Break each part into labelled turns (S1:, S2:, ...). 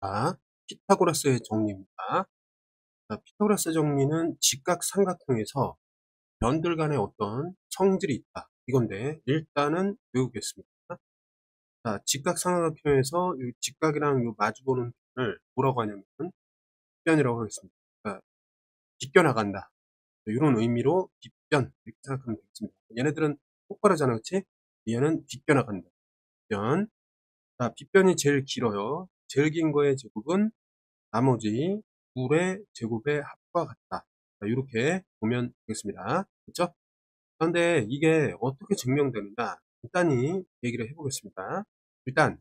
S1: 자, 피타고라스의 정리입니다. 자, 피타고라스 정리는 직각삼각형에서 변들 간의 어떤 성질이 있다. 이건데 일단은 외우겠습니다. 자, 직각삼각형에서 이 직각이랑 요 마주보는 편을 뭐라고 하냐면 빗변이라고 하겠습니다. 그러니까 비껴나간다. 이런 의미로 빗변 이렇게 생각하면 되겠습니다. 얘네들은 똑바르잖아, 그렇지? 얘는 비껴나간다. 빗변. 자, 빗변이 제일 길어요. 제일 긴 거의 제곱은 나머지 둘의 제곱의 합과 같다. 이렇게 보면 되겠습니다. 그렇죠? 그런데 이게 어떻게 증명되느냐? 간단히 얘기를 해보겠습니다. 일단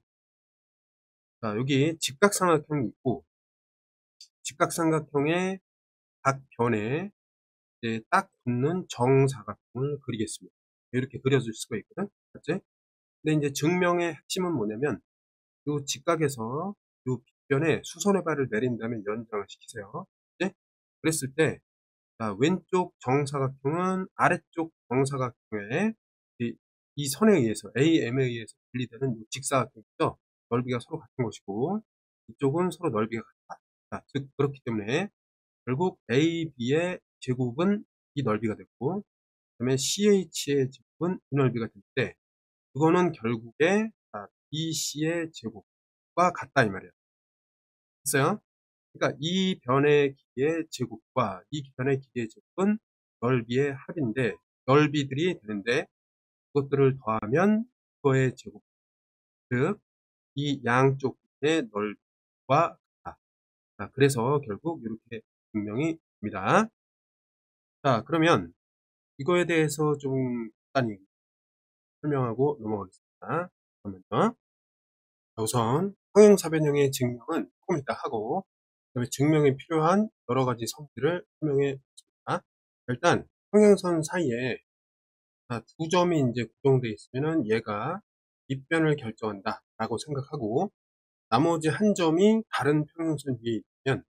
S1: 자, 여기 직각삼각형이 있고 직각삼각형의 각 변에 이제 딱 붙는 정사각형을 그리겠습니다. 이렇게 그려줄 수가 있거든. 맞지? 근데 이제 증명의 핵심은 뭐냐면 이 직각에서 이 빗변에 수선의 발을 내린 다음에 연장을 시키세요. 네? 그랬을 때 자, 왼쪽 정사각형은 아래쪽 정사각형의 이 선에 의해서 AM에 의해서 분리되는 이 직사각형이죠. 넓이가 서로 같은 것이고 이쪽은 서로 넓이가 같다. 자, 즉 그렇기 때문에 결국 AB의 제곱은 이 넓이가 됐고 그다음에 CH의 제곱은 이 넓이가 될 때 그거는 결국에 BC의 제곱과 같다 이 말이야. 됐어요? 그러니까 이 변의 길이의 제곱과 이 변의 길이의 제곱은 넓이의 합인데 넓이들이 되는데 그것들을 더하면 그거의 제곱 즉 이 양쪽의 넓이와 같다. 자, 그래서 결국 이렇게 증명이 됩니다. 자, 그러면 이거에 대해서 좀 간단히 설명하고 넘어가겠습니다. 잠깐만요. 우선 평행사변형의 증명은 조금 이따 하고 그다음에 증명에 필요한 여러 가지 성질을 설명해 보겠습니다. 일단 평행선 사이에 두 점이 이제 고정되어 있으면은 얘가 밑변을 결정한다 라고 생각하고 나머지 한 점이 다른 평행선 위에 있으면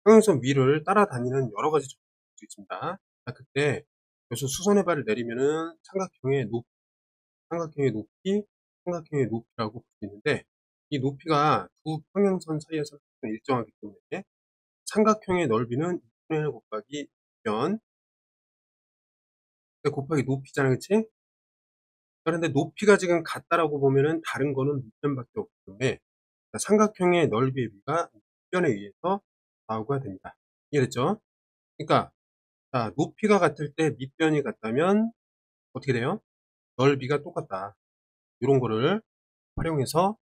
S1: 평행선 위를 따라다니는 여러 가지 점이 있을 수 있습니다. 자, 그때 여기서 수선의 발을 내리면은 삼각형의 높이, 삼각형의 높이라고 볼 수 있는데 이 높이가 두 평행선 사이에서 일정하기 때문에 삼각형의 넓이는 2분의 1 곱하기 면 곱하기 높이잖아, 그치? 그런데 높이가 지금 같다라고 보면은 다른 거는 밑변밖에 없기 때문에 삼각형의 넓이의 비가 밑변에 의해서 좌우가 됩니다. 이해됐죠? 그러니까 자, 높이가 같을 때 밑변이 같다면 어떻게 돼요? 넓이가 똑같다. 이런 거를 활용해서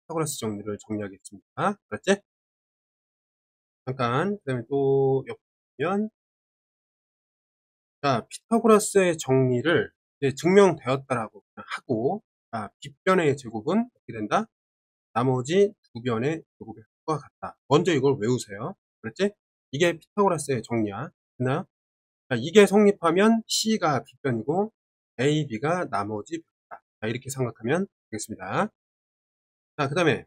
S1: 피타고라스 정리를 정리하겠습니다. 알았지? 잠깐 그다음에 또 옆에 보면 자, 피타고라스의 정리를 이제 증명되었다라고 하고 자, 빗변의 제곱은 어떻게 된다? 나머지 두 변의 제곱의 합과 같다. 먼저 이걸 외우세요. 그렇지? 이게 피타고라스의 정리야. 됐나요? 자, 이게 성립하면 C가 빗변이고 A, B가 나머지 변이다. 자, 이렇게 생각하면 되겠습니다. 자, 그 다음에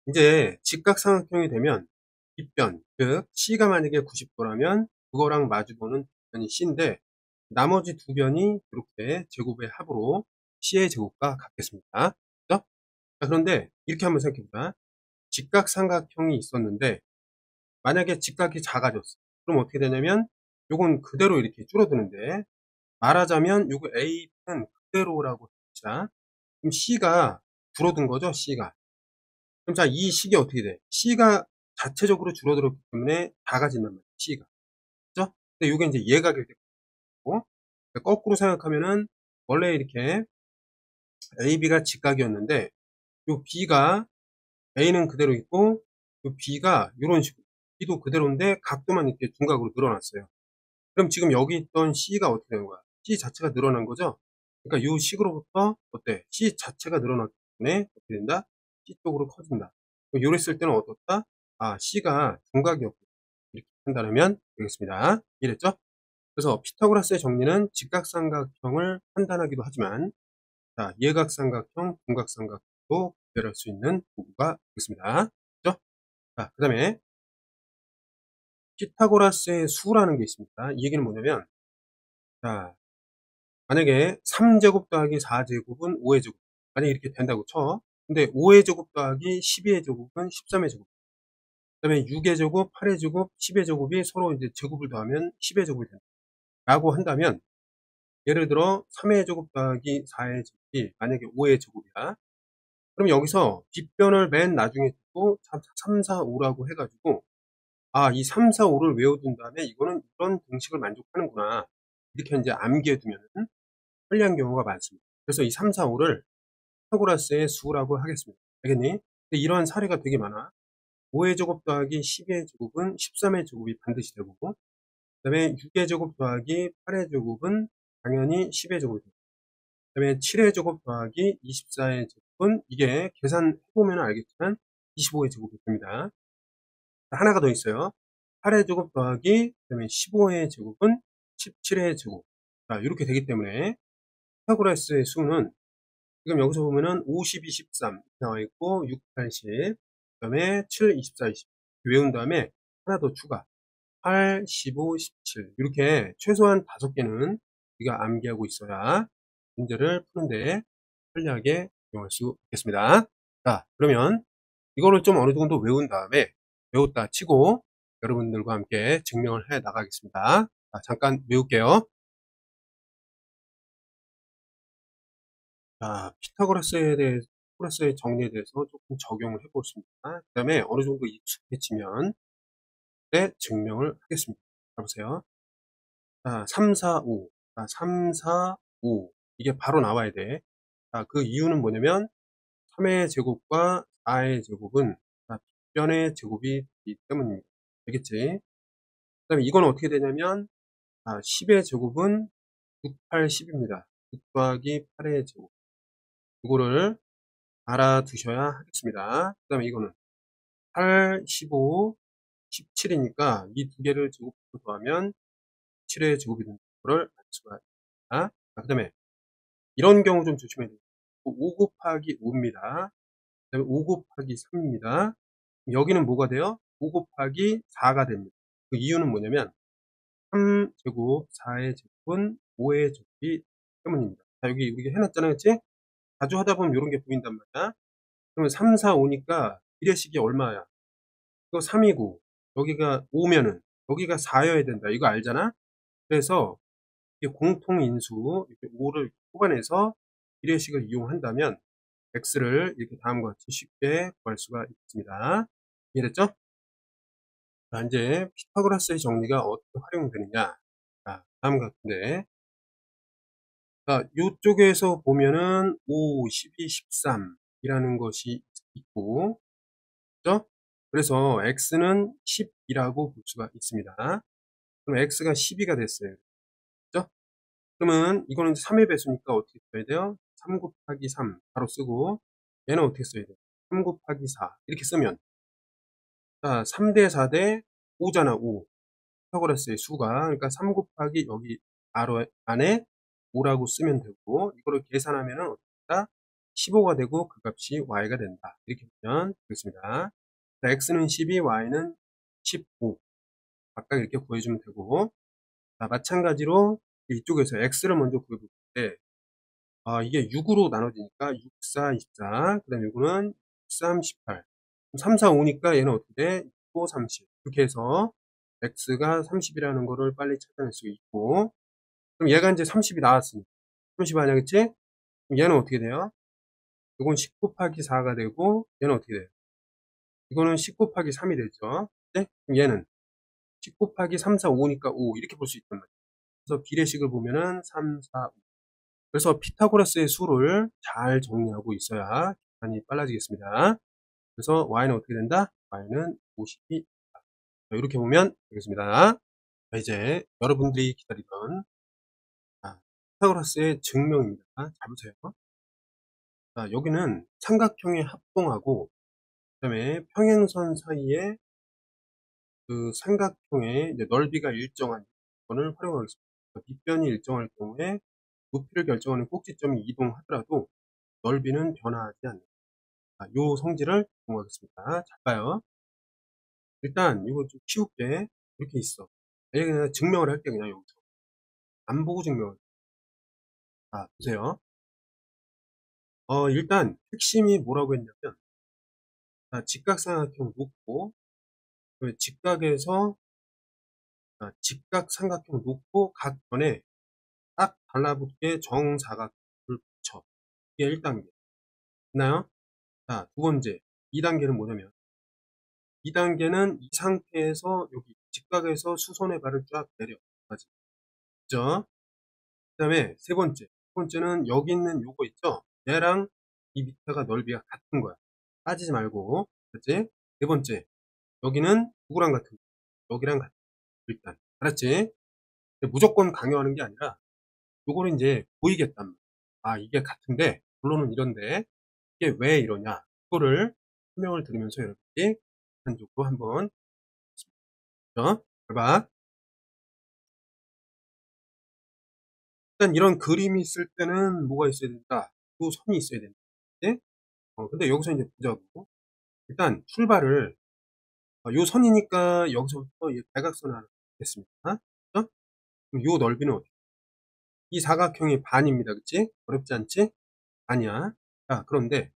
S1: 이제 직각삼각형이 되면 빗변, 즉 C가 만약에 90도라면 그거랑 마주보는 변이 C인데 나머지 두 변이 이렇게 제곱의 합으로 C의 제곱과 같겠습니다. 그렇죠? 자, 그런데 이렇게 한번 생각해보자. 직각삼각형이 있었는데 만약에 직각이 작아졌어. 그럼 어떻게 되냐면 요건 그대로 이렇게 줄어드는데 말하자면 요거 A는 그대로라고 합시다. 그럼 C가 줄어든 거죠, C가. 그럼 자, 이 식이 어떻게 돼? C가 자체적으로 줄어들었기 때문에 작아진단 말이야, C가. 그죠? 근데 요게 이제 예각일 때 거고, 거꾸로 생각하면은 원래 이렇게 A, B가 직각이었는데 요 B가 A는 그대로 있고 요 B가 이런 식으로 B도 그대로인데 각도만 이렇게 둔각으로 늘어났어요. 그럼 지금 여기 있던 C가 어떻게 되는 거야? C 자체가 늘어난 거죠? 그러니까 이 식으로부터 어때? C 자체가 늘어났기 때문에 어떻게 된다? C 쪽으로 커진다. 요랬을 때는 어떻다? C가 둔각이었고 이렇게 판단하면 되겠습니다. 이해됐죠? 그래서 피타고라스의 정리는 직각삼각형을 판단하기도 하지만 자, 예각삼각형, 둔각삼각형도 구별할 수 있는 도구가 되겠습니다. 그죠? 자, 그 다음에 피타고라스의 수라는 게 있습니다. 이 얘기는 뭐냐면 자, 만약에 3제곱 더하기 4제곱은 5의 제곱 만약에 이렇게 된다고 쳐. 근데 5의 제곱 더하기 12의 제곱은 13의 제곱. 그다음에 6의 제곱, 8의 제곱, 10의 제곱이 서로 이제 제곱을 더하면 10의 제곱이 된다. 라고 한다면 예를 들어 3의 제곱 더하기 4의 제곱이 만약에 5의 제곱이야. 그럼 여기서 빗변을 맨 나중에 두고 3, 4, 5라고 해가지고 이 3, 4, 5를 외워둔 다음에 이거는 이런 공식을 만족하는구나. 이렇게 이제 암기해두면 편리한 경우가 많습니다. 그래서 이 3, 4, 5를 피타고라스의 수라고 하겠습니다. 알겠니? 근데 이러한 사례가 되게 많아. 5의 제곱 더하기 12의 제곱은 13의 제곱이 반드시 되고, 그 다음에 6의 제곱 더하기 8의 제곱은 당연히 10의 제곱이 되고, 그 다음에 7의 제곱 더하기 24의 제곱은 이게 계산해보면 알겠지만 25의 제곱이 됩니다. 하나가 더 있어요. 8의 제곱 더하기 그다음에 15의 제곱은 17의 제곱. 자, 이렇게 되기 때문에 피타고라스의 수는 지금 여기서 보면은 50, 23 나와 있고 6, 80, 그다음에 7, 24, 20 외운 다음에 하나 더 추가 8, 15, 17 이렇게 최소한 5개는 우리가 암기하고 있어야 문제를 푸는데 편리하게 이용할 수 있겠습니다. 자, 그러면 이거를 좀 어느 정도 외운 다음에 외웠다 치고 여러분들과 함께 증명을 해 나가겠습니다. 자, 잠깐 외울게요. 자, 피타고라스의 정리에 대해서 조금 적용을 해보겠습니다. 그 다음에 어느 정도 익숙해지면 네, 증명을 하겠습니다. 자, 보세요. 자, 3, 4, 5. 자, 3, 4, 5. 이게 바로 나와야 돼. 자, 그 이유는 뭐냐면 3의 제곱과 4의 제곱은 빗변의 제곱이 되기 때문입니다. 알겠지? 그 다음에 이건 어떻게 되냐면 10의 제곱은 6, 8, 10입니다. 6 더하기 8의 제곱. 이거를 알아두셔야 하겠습니다. 그 다음에 이거는 8, 15, 17이니까 이 두 개를 제곱으로 더하면 7의 제곱이 되는 거를 알 수가 있습니다. 그 다음에 이런 경우 좀 조심해야 돼요. 5 곱하기 5입니다. 그 다음에 5 곱하기 3입니다. 여기는 뭐가 돼요? 5 곱하기 4가 됩니다. 그 이유는 뭐냐면 3제곱, 4의 제곱은 5의 제곱이 때문입니다. 자, 여기 우리가 해놨잖아요. 그치? 자주 하다 보면 이런 게 보인단 말이야. 그러면 3, 4, 5니까 비례식이 얼마야? 이거 3이고, 여기가 5면은, 여기가 4여야 된다. 이거 알잖아? 그래서, 이게 공통인수, 이렇게 5를 뽑아내서 비례식을 이용한다면, x를 이렇게 다음과 같이 쉽게 구할 수가 있습니다. 이해됐죠? 자, 이제 피타고라스의 정리가 어떻게 활용되느냐. 자, 다음과 같은데, 자, 요쪽에서 보면은 5, 12, 13 이라는 것이 있고, 그죠? 그래서 x는 10이라고 볼 수가 있습니다. 그럼 x가 12가 됐어요. 그죠? 그러면 이거는 3의 배수니까 어떻게 써야 돼요? 3 곱하기 3 바로 쓰고, 얘는 어떻게 써야 돼요? 3 곱하기 4 이렇게 쓰면, 자, 3대 4대 5잖아. 5. 피타고라스의 수가, 그러니까 3 곱하기 여기 안에 5라고 쓰면 되고, 이거를 계산하면은 어떻다? 15가 되고 그 값이 y가 된다. 이렇게 보면 되겠습니다. 자, x는 12, y는 15. 각각 이렇게 구해주면 되고, 자, 마찬가지로 이쪽에서 x를 먼저 구해볼 때, 이게 6으로 나눠지니까 6, 4, 24. 그 다음에 이거는 3, 18. 3, 4, 5니까 얘는 어떻게 돼? 5, 30. 이렇게 해서 x가 30이라는 거를 빨리 찾아낼 수 있고, 그럼 얘가 이제 30이 나왔으니까 30 아니겠지? 그럼 얘는 어떻게 돼요? 이건 10 곱하기 4가 되고, 얘는 어떻게 돼요? 이거는 10 곱하기 3이 되죠. 네? 그럼 얘는 10 곱하기 3, 4, 5니까 5 이렇게 볼 수 있단 말이에요. 그래서 비례식을 보면은 3, 4, 5. 그래서 피타고라스의 수를 잘 정리하고 있어야 계산이 빨라지겠습니다. 그래서 y는 어떻게 된다? y는 50이 된다. 이렇게 보면 되겠습니다. 자, 이제 여러분들이 기다리던 피타고라스의 증명입니다. 잘 보세요. 자, 여기는 삼각형의 합동하고 그다음에 평행선 사이에 그 삼각형의 이제 넓이가 일정한 건을 활용하겠습니다. 빗변이 일정할 경우에 높이를 결정하는 꼭지점이 이동하더라도 넓이는 변화하지 않는다. 요 성질을 공부하겠습니다. 잘 봐요. 일단 이거 좀 쉬울게 이렇게 있어. 얘 그냥 증명을 할게 그냥 여기서 안 보고 증명을. 자, 보세요. 일단 핵심이 뭐라고 했냐면, 직각삼각형 놓고, 직각삼각형 놓고 각 변에 딱 달라붙게 정사각형을 붙여. 이게 1단계. 됐나요? 자, 두 번째. 2단계는 뭐냐면, 2단계는 이 상태에서 여기 직각에서 수선의 발을 쫙 내려. 맞죠? 그 다음에 세 번째. 세 번째는 여기 있는 요거 있죠? 얘랑 이 밑에가 넓이가 같은 거야. 빠지지 말고. 그렇지? 네 번째. 여기는 누구랑 같은 거야? 여기랑 같은 거야. 일단. 알았지? 무조건 강요하는 게 아니라 요거는 이제 보이겠단 말이야. 아, 이게 같은데, 결론은 이런데, 이게 왜 이러냐? 그거를 설명을 드리면서 여러분들이 한쪽으로 한번, 잘 봐. 일단 이런 그림이 있을 때는 뭐가 있어야 된다? 요 선이 있어야 된다. 네? 근데 여기서 이제 보자고. 일단 출발을, 요 선이니까 여기서부터 이 대각선을 하나 겠습니다. 그럼 요 넓이는 어떻게? 이 사각형이 반입니다. 그치? 어렵지 않지? 반이야. 자, 그런데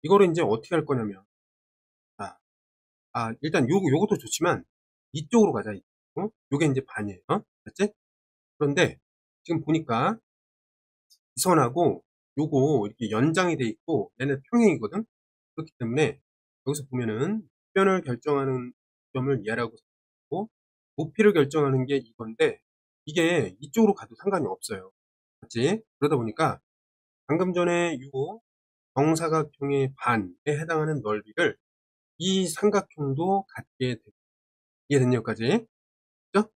S1: 이거를 이제 어떻게 할 거냐면, 자, 일단 요것도 좋지만 이쪽으로 가자. 요게 이제 반이에요. 맞지? 그런데 지금 보니까 이 선하고 요거 이렇게 연장이 돼 있고 얘는 평행이거든. 그렇기 때문에 여기서 보면은 표현을 결정하는 점을 얘라고 생각하고 높이를 결정하는 게 이건데 이게 이쪽으로 가도 상관이 없어요. 맞지? 그러다 보니까 방금 전에 요 정사각형의 반에 해당하는 넓이를 이 삼각형도 갖게 돼. 이해됐냐, 여기까지? 그죠?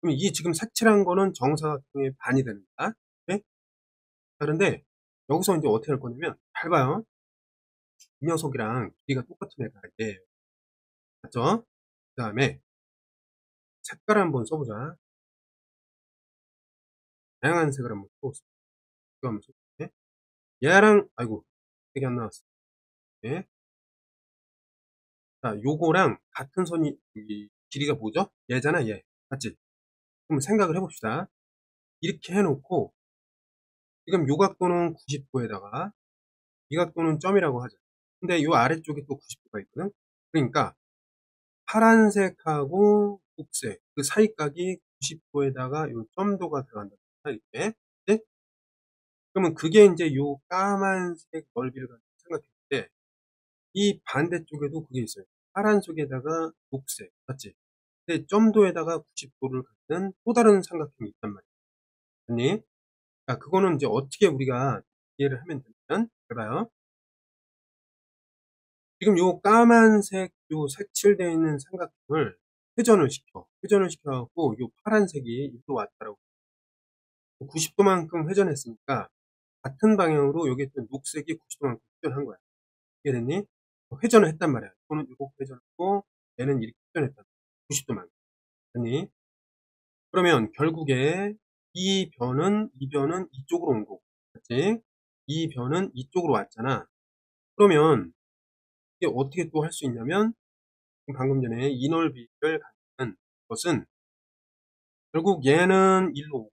S1: 그럼 이 지금 색칠한 거는 정사각형의 반이 됩니다. 네? 그런데 여기서 이제 어떻게 할 거냐면, 잘 봐요. 이 녀석이랑 길이가 똑같은 애가 이게 맞죠? 그 다음에 색깔을 한번 써보자. 다양한 색을 한번 써보자. 이거 한번 써볼게. 얘랑, 아이고, 색이 안 나왔어. 네. 자, 요거랑 같은 선이, 이 길이가 뭐죠? 얘잖아, 얘. 맞지? 그럼 생각을 해봅시다. 이렇게 해놓고, 지금 요 각도는 90도에다가, 이 각도는 점이라고 하죠. 근데 요 아래쪽에 또 90도가 있거든? 그러니까, 파란색하고 녹색, 그 사이각이 90도에다가 요 점도가 들어간다. 이렇게. 네? 그러면 그게 이제 요 까만색 넓이를 가지고 생각했을 때, 이 반대쪽에도 그게 있어요. 파란색에다가 녹색. 맞지? 근데 점도에다가 90도를 갖는 또 다른 삼각형이 있단 말이에요. 아니? 그거는 이제 어떻게 우리가 이해를 하면 되냐면, 잘 봐요. 지금 요 까만색, 요 색칠되어 있는 삼각형을 회전을 시켜. 회전을 시켜갖고 요 파란색이 이리로 왔다라고. 90도만큼 회전했으니까 같은 방향으로 여기 있던 녹색이 90도만큼 회전한 거야. 이해됐니? 회전을 했단 말이야. 이거는 이렇게 회전했고 얘는 이렇게 회전했단 말이야. 90도만. 됐니? 그러면 결국에 이 변은 이쪽으로 온 거고. 맞지? 이 변은 이쪽으로 왔잖아. 그러면 이게 어떻게 또 할 수 있냐면 방금 전에 이 넓이를 갖는 것은 결국 얘는 일로 오고,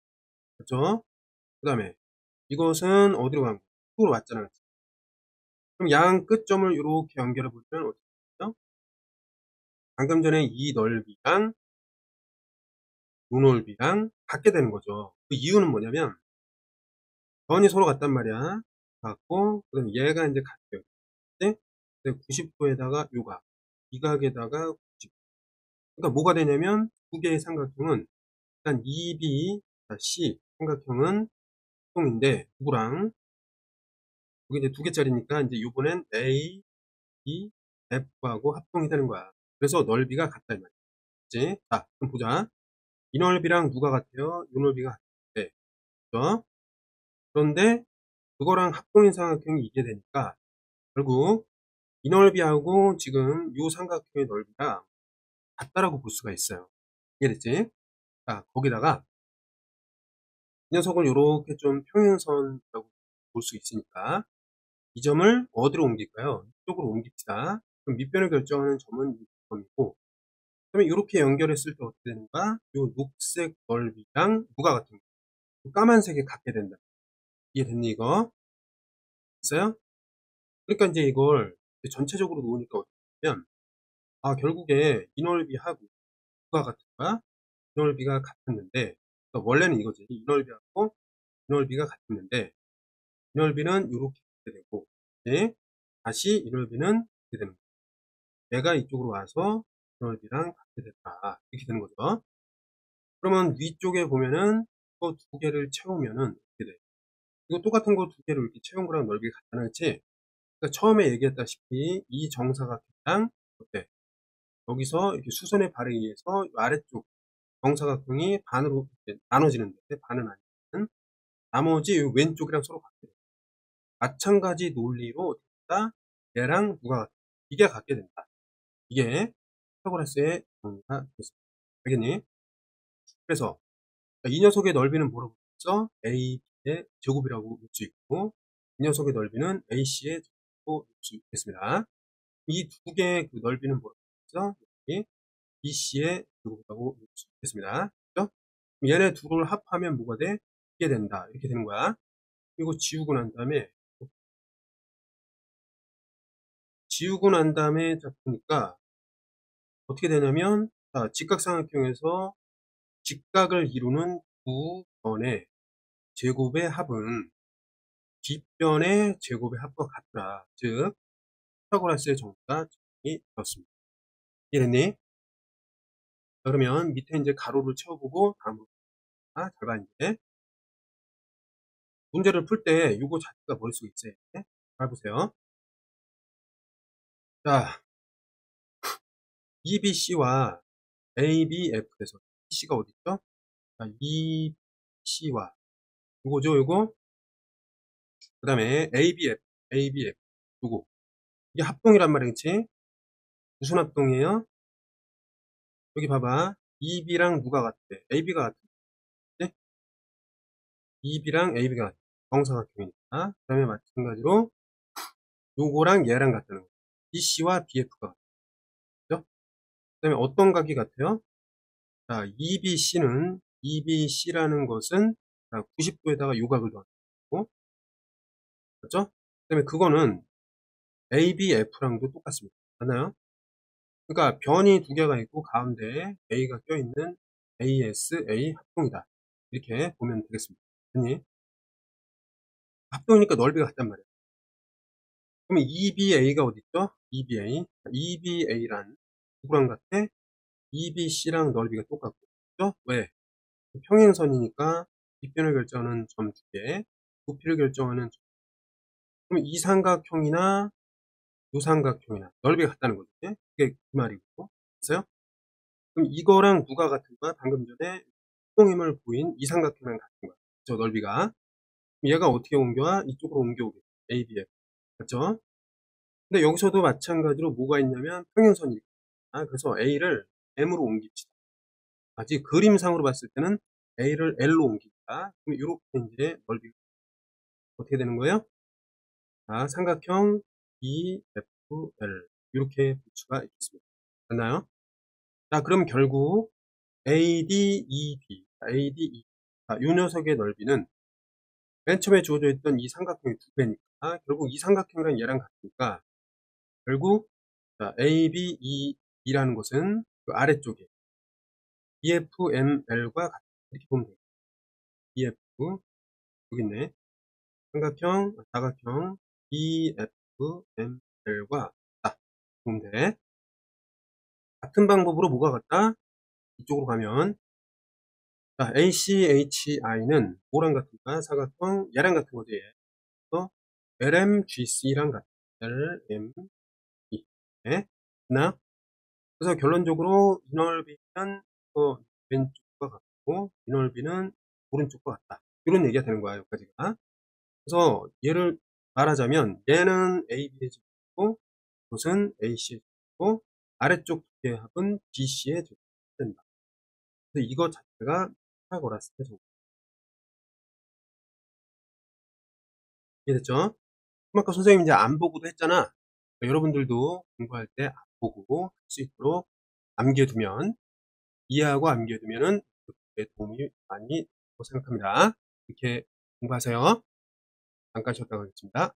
S1: 그렇죠? 그 다음에 이것은 어디로 간 거야? 이쪽으로 왔잖아. 그럼 양 끝점을 이렇게 연결해 보면 어떻게 되죠? 방금 전에 이 넓이랑 요 넓이랑 같게 되는 거죠. 그 이유는 뭐냐면 변이 서로 같단 말이야. 같고 그다음에 얘가 이제 같아요. 근데 90도에다가 요각, 이 각에다가 90. 그러니까 뭐가 되냐면 두 개의 삼각형은 일단 EB, C 삼각형은 합동인데 누구랑 여기 이제 두 개짜리니까 이제 요번엔 A, E, F하고 합동이 되는 거야. 그래서 넓이가 같다 이 말이지. 자, 그럼 보자. 이 넓이랑 누가 같아요? 이 넓이가 같대. 그죠? 그런데 그거랑 합동인 삼각형이 이게 되니까 결국 이 넓이하고 지금 이 삼각형의 넓이가 같다라고 볼 수가 있어요. 이해됐지? 자, 거기다가 이 녀석을 이렇게 좀 평행선이라고 볼 수 있으니까 이 점을 어디로 옮길까요? 이쪽으로 옮깁시다. 그럼 밑변을 결정하는 점은 이 점이고 그러면 이렇게 연결했을 때 어떻게 되는가? 이 녹색 넓이랑 누가 같은 거? 까만색이 같게 된다. 이해됐니 이거? 됐어요? 그러니까 이제 이걸 전체적으로 놓으니까 어떻게 되냐면, 결국에 이 넓이하고 누가 같은 거야? 이 넓이가 같았는데, 그러니까 원래는 이거지. 이 넓이하고 이 넓이가 같았는데, 이 넓이는 이렇게 갖게 되고, 네? 다시 이 넓이는 이렇게 되는 거야. 얘가 이쪽으로 와서 이 넓이랑 같게 됐다. 이렇게 되는 거죠. 그러면 위쪽에 보면은 이거 두 개를 채우면은 이렇게 돼. 이거 똑같은 거 두 개를 이렇게 채운 거랑 넓이가 같잖아, 그치? 그러니까 처음에 얘기했다시피 이 정사각형이랑 어때? 여기서 이렇게 수선의 발에 의해서 아래쪽 정사각형이 반으로 이렇게 나눠지는데, 반은 아니지만 나머지 이 왼쪽이랑 서로 같게 돼. 마찬가지 논리로 어떻게 된다? 얘랑 누가 같다? 이게 같게 된다. 이게 피타고라스의 정리가 됐습니다. 알겠니? 그래서 이 녀석의 넓이는 뭐라고 했죠? AB의 제곱이라고 볼 수 있고, 이 녀석의 넓이는 AC의 제곱으로 볼 수 있겠습니다. 이 두 개의 그 넓이는 뭐라고 했죠? 여기 BC의 제곱이라고 볼 수 있겠습니다. 그죠? 얘네 둘을 합하면 뭐가 돼? 이게 된다. 이렇게 되는 거야. 그리고 지우고 난 다음에 자, 보니까 어떻게 되냐면, 자, 직각삼각형에서 직각을 이루는 두 변의 제곱의 합은 뒷변의 제곱의 합과 같더라. 즉, 피타고라스의 정리가 정리 되었습니다. 이해됐니? 그러면 밑에 이제 가로를 채워보고 다음으로 잘 봐, 이제. 문제를 풀 때 이거 자체가 머릿속에 있어야 돼. 잘 보세요. 자, EBC와 ABF에서 BC가 어디 있죠? 자, EBC와 요거죠, 요거. 그 다음에 ABF, 요거. 이게 합동이란 말이야, 그치? 무슨 합동이에요? 여기 봐봐. EB랑 누가 같아? AB가 같아. 네? EB랑 AB가 같아. 정사각형이니까. 그 다음에 마찬가지로 요거랑 얘랑 같다는 거. BC와 BF가 같아요. 그죠? 그 다음에 어떤 각이 같아요? 자, EBC라는 것은 90도에다가 요각을 더하고, 맞죠? 그 다음에 그거는 ABF랑도 똑같습니다. 맞나요? 그러니까 변이 두 개가 있고 가운데에 A가 껴있는 ASA 합동이다. 이렇게 보면 되겠습니다. 아니, 합동이니까 넓이가 같단 말이에요. 그러면 EBA가 어디 있죠? EBA란 누구랑 같아? EBC랑 넓이가 똑같고, 그죠? 왜? 평행선이니까 뒷변을 결정하는 점 두 개, 부피를 결정하는 점. 그럼 이 삼각형이나 요 삼각형이나 넓이가 같다는 거죠. 그게 그 말이고, 됐어요? 그럼 이거랑 누가 같은 거야? 방금 전에 합동임을 보인 이 삼각형이랑 같은 거야. 저 넓이가. 그럼 얘가 어떻게 옮겨와? 이쪽으로 옮겨오게. ABF. 맞죠? 근데 여기서도 마찬가지로 뭐가 있냐면 평행선이니까. 그래서 A를 M으로 옮깁시다. 아직 그림상으로 봤을 때는 A를 L로 옮깁니다. 그럼 이렇게 이제 넓이가 어떻게 되는 거예요? 자, 삼각형 EFL. 이렇게 볼 수가 있겠습니다. 맞나요? 자, 그럼 결국 ADEB. 자, 이 녀석의 넓이는 맨 처음에 주어져 있던 이 삼각형의 두 배니까 결국 이 삼각형이랑 얘랑 같으니까 결국 자, ABE라는 것은 그 아래쪽에 EFML과 같다. 이렇게 보면 돼요. EF 여기 있네. 사각형 EFML과 같다. 보면 돼. 같은 방법으로 뭐가 같다? 이쪽으로 가면 자, ACHI는 뭐랑 같은가? 사각형 얘랑 같은 거지. 그래서 LMGC랑 같다. LME. 네. 나 그래서 결론적으로 이 넓이는 왼쪽과 같고 이 넓이는 오른쪽과 같다. 이런 얘기가 되는 거야, 여기까지가. 그래서 얘를 말하자면 얘는 AB의 제곱이고 이것은 AC의 제곱이고 아래쪽 두 개의 합은 BC의 제곱이 된다. 그래서 이것 자체가 피타고라스의 정리. 이해됐죠? 그럼 아까 선생님이 이제 안 보고도 했잖아. 그러니까 여러분들도 공부할 때 안 보고 할 수 있도록 남겨두면 이해하고 암기해두면은 도움이 많이 되고 생각합니다. 이렇게 공부하세요. 잠깐 쉬었다 가겠습니다.